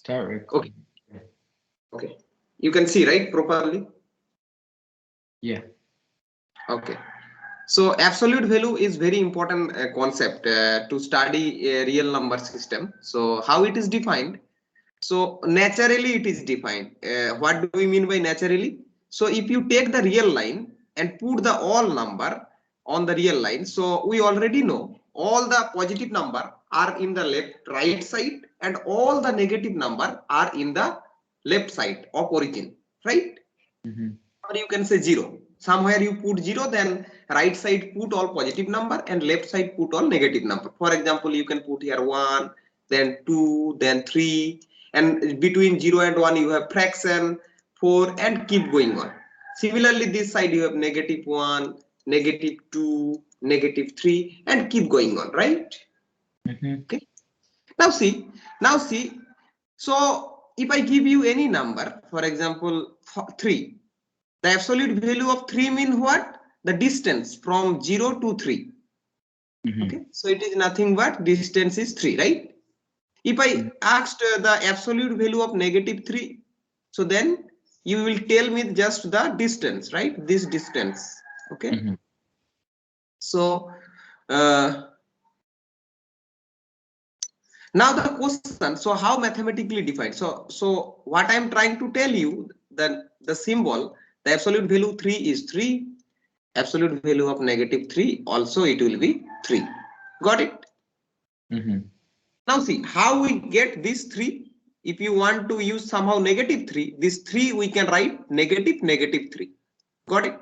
Start recording. Okay. You can see, right, properly? Yeah. Okay. So absolute value is very important concept to study a real number system. So how it is defined? So naturally it is defined. What do we mean by naturally? So if you take the real line and put the all number on the real line, so we already know all the positive number are in the right side and all the negative number are in the left side of origin, right? Or you can say 0. Somewhere you put 0, then right side put all positive number and left side put all negative number. For example, you can put here 1, then 2, then 3, and between 0 and 1 you have fraction 4 and keep going on. Similarly, this side you have -1, -2, -3 and keep going on, right? Okay. Now see, so if I give you any number, for example 3, the absolute value of 3 means what? The distance from 0 to 3. Okay, so it is nothing but distance is 3, right? If I asked the absolute value of -3, so then you will tell me just the distance, right? This distance. Okay. So now the question, so how mathematically defined? So what I am trying to tell you, that the symbol, the absolute value 3 is 3. Absolute value of -3 also it will be 3. Got it? Now see how we get this 3. If you want to use somehow -3, this 3 we can write -3. Got it?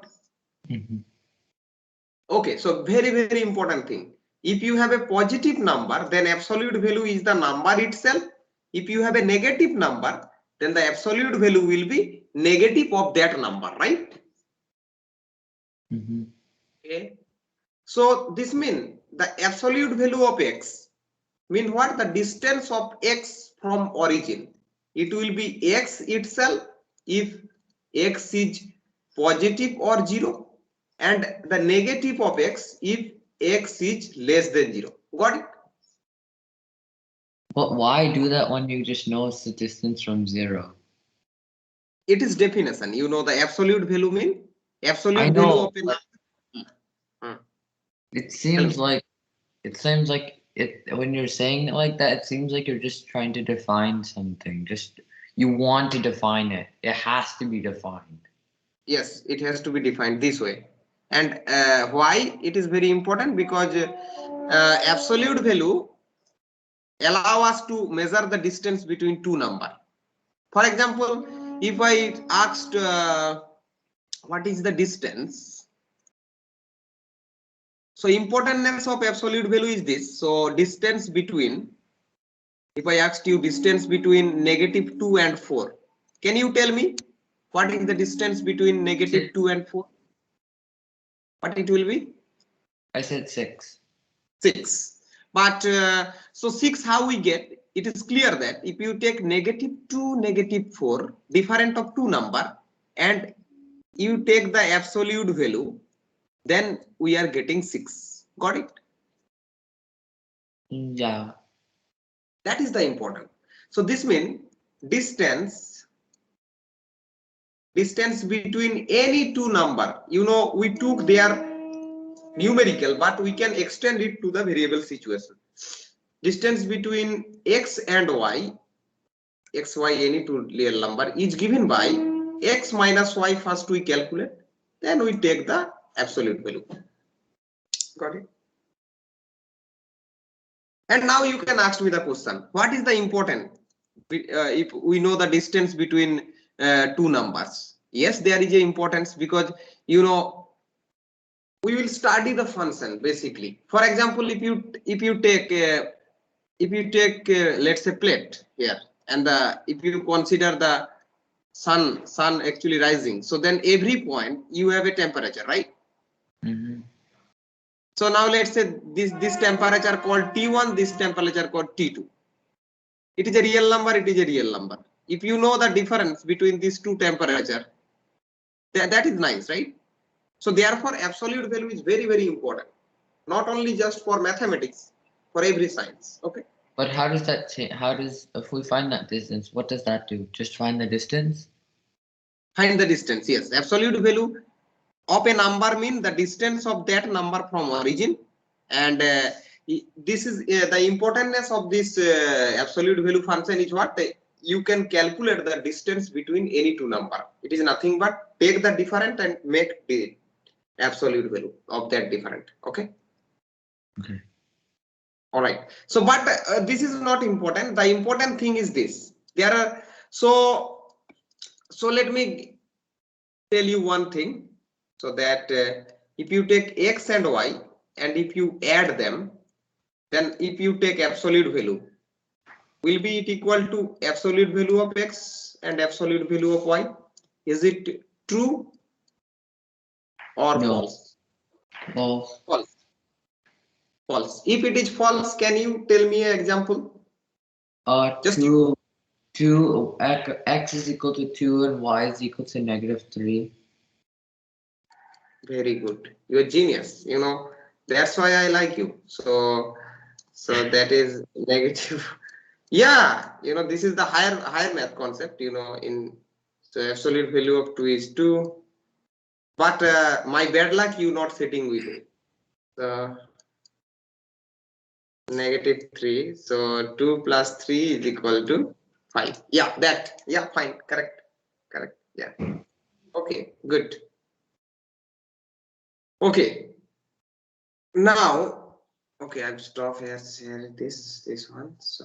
Okay, so very important thing. If you have a positive number, then absolute value is the number itself. If you have a negative number, then the absolute value will be negative of that number, right? Okay. So this means the absolute value of x mean what? The distance of x from origin. It will be x itself if x is positive or 0, and the negative of x if x is less than 0. Got it? But why do that when you just know it's the distance from 0? It is definition. You know the absolute value mean absolute I value know. of a number. It seems like it when you're saying it like that, it seems like you're just trying to define something. Just you want to define it. It has to be defined. Yes, it has to be defined this way. And why it is very important? Because absolute value allow us to measure the distance between two number. For example, if I asked what is the distance, so importance of absolute value is this. So distance between, if I asked you distance between -2 and 4, can you tell me what is the distance between -2 and 4? What it will be? I said 6. 6. But so 6 how we get? It is clear that if you take -2, -4, different of two number, and you take the absolute value, then we are getting 6. Got it? Yeah. That is the important. So this means distance between any two number. You know, we took their numerical, but we can extend it to the variable situation. Distance between x and y, x, y, any two real number is given by x minus y. First we calculate, then we take the absolute value. Got it? And now you can ask me the question, what is the important if we know the distance between two numbers? Yes, there is a importance, because you know we will study the function basically. For example, if you take let's say plate here, and if you consider the sun actually rising, so then every point you have a temperature, right? So now let's say this temperature called T1, this temperature called T2. It is a real number, it is a real number. If you know the difference between these two temperature, that is nice, right? So therefore absolute value is very important, not only just for mathematics, for every science. Okay. But how does that change? How does, if we find that distance, what does that do? Just find the distance? Find the distance. Yes, absolute value of a number mean the distance of that number from origin, and this is the importance of this absolute value function is what you can calculate the distance between any two number. It is nothing but take the different and make the absolute value of that different. Okay. Okay. All right. So, but this is not important. The important thing is this. There are so let me tell you one thing. So that if you take x and y and if you add them, then if you take absolute value, will be it equal to absolute value of x and absolute value of y? Is it true or No. false? False. False. False. If it is false, can you tell me an example? Just 2 x is equal to 2 and y is equal to -3. very good. You're a genius. You know, that's why I like you. So that is negative. Yeah, you know, this is the higher math concept, you know, in so absolute value of 2 is 2. But my bad luck, you not sitting with me. So -3. So 2 plus 3 is equal to 5. Yeah, that. Yeah, fine. Correct. Correct. Yeah. Okay, good. Okay. Now, okay, I've stopped here. Share this one. So